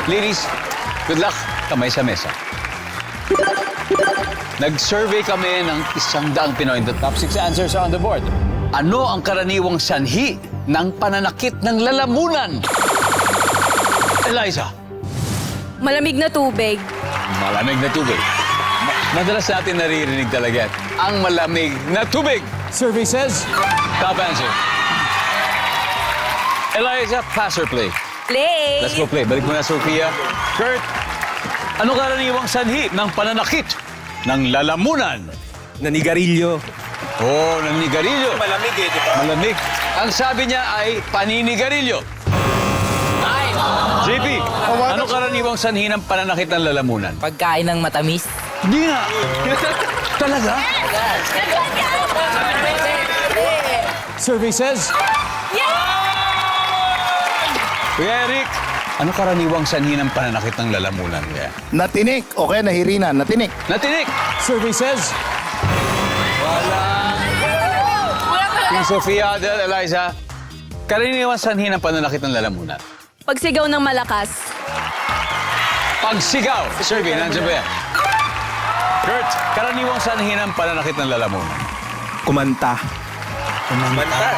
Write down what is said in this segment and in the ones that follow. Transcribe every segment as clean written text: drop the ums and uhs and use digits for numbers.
Ladies, good luck. Kamay sa mesa. Nag-survey kami ng 100 Pinoy. The top 6 answers are on the board. Ano ang karaniwang sanhi ng pananakit ng lalamunan? Eliza. Malamig na tubig. Malamig na tubig. Madalas natin naririnig talaga ang malamig na tubig. Survey says... Top answer. Eliza, pass or play? Play. Let's go play. Balik mo na, Sofia. Kurt, ano karaniwang sanhi ng pananakit ng lalamunan? Nanigarilyo. Oh, naninigarilyo. Malamig eh, di ba? Malamig. Ang sabi niya ay paninigarilyo. JP, ano karaniwang sanhi ng pananakit ng lalamunan? Pagkain ng matamis. Hindi nga. Talaga? Survey says... Kuya Eric, ano karaniwang sanhi ng pananakit ng lalamunan? Kuya? Natinik o kaya nahirinan. Natinik. Natinik. Survey says... Yung Sofia, Adel, Eliza, karaniwang sanhi ng pananakit ng lalamunan? Pagsigaw ng malakas. Pagsigaw. Survey, nandiyan ba yan? Kurt, karaniwang sanhi ng pananakit ng lalamunan? Kumanta. Kumanta.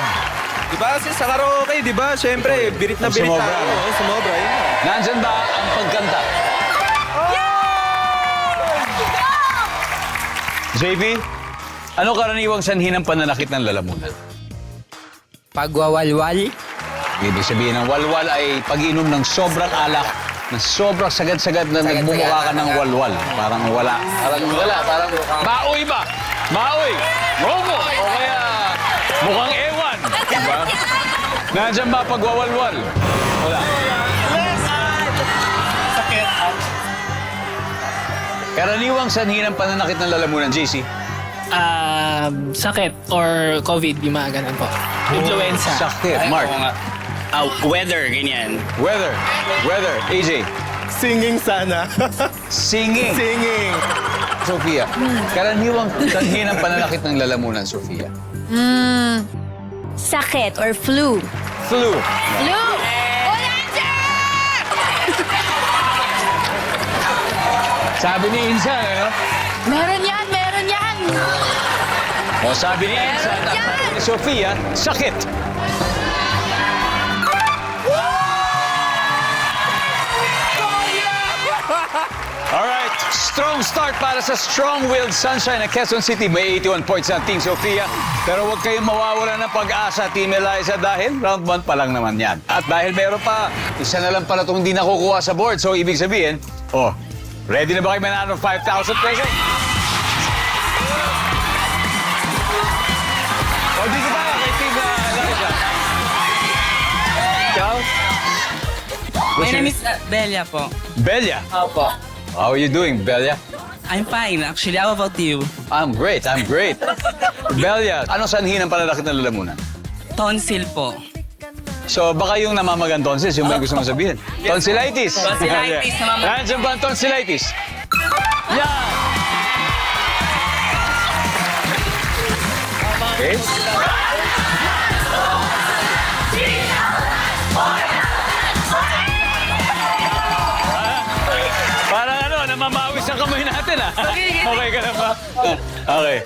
Di ba? Kasi sa karaoke, di ba? Siyempre, birit na birit Sumobra, tayo. no? Sumobra, yun nga. Nandyan ba ang pagkanta? JB, ano karaniwang sanhi ng pananakit ng lalamunan? Pagwawalwal. Ibig sabihin ng walwal ay pag-inom ng sobrang alak, na sobrang sagad-sagad na nagmumukha ka ng walwal. Parang wala. Parang maoy ba? Maoy! Momo! O kaya mukhang ewan. Diba? Nandiyan ba pagwawalwal? Wala. Sakit. Karaniwang sanhi ng pananakit ng lalamunan, JC? Sakit or COVID, yung mga ganun po. Influenza. Sakit. Mark? Weather, ganyan. Weather. AJ? Singing sana. Singing. Singing. Sofia, karaniwang sanhi ng pananakit ng lalamunan, Sofia? Sakit or flu. Flu. Flu! Sabi ni Insan, ano? Meron yan! O sabi ni Insan, at sabi ni Sofia, sakit. Alright, strong start para sa strong-willed Sunshine ng Quezon City. May 81 points ang Team Sofia. Pero huwag kayong mawawala ng pag-asa, Team Eliza, dahil round 1 pa lang naman yan. At dahil meron pa, isa na lang pala itong hindi nakukuha sa board. So, ibig sabihin, ready na ba kayo manalo ng 5,000 pesos? O, dito tayo kay Team Eliza. Ikaw? My name is Belia po. Belia. Opo. How are you doing, Belia? I'm fine, actually. How about you? I'm great. Belia, ano sanhi ng pananakit ng lalamunan? Tonsil po. So, baka yung namamagang tonsils, yung may gusto mong sabihin. Tonsillitis. Tonsillitis, namamagang. Nandiyan ba ang tonsillitis? Yan! Okay. Parang namamawis ang kamay natin, ah. Okay ka na ba? Okay.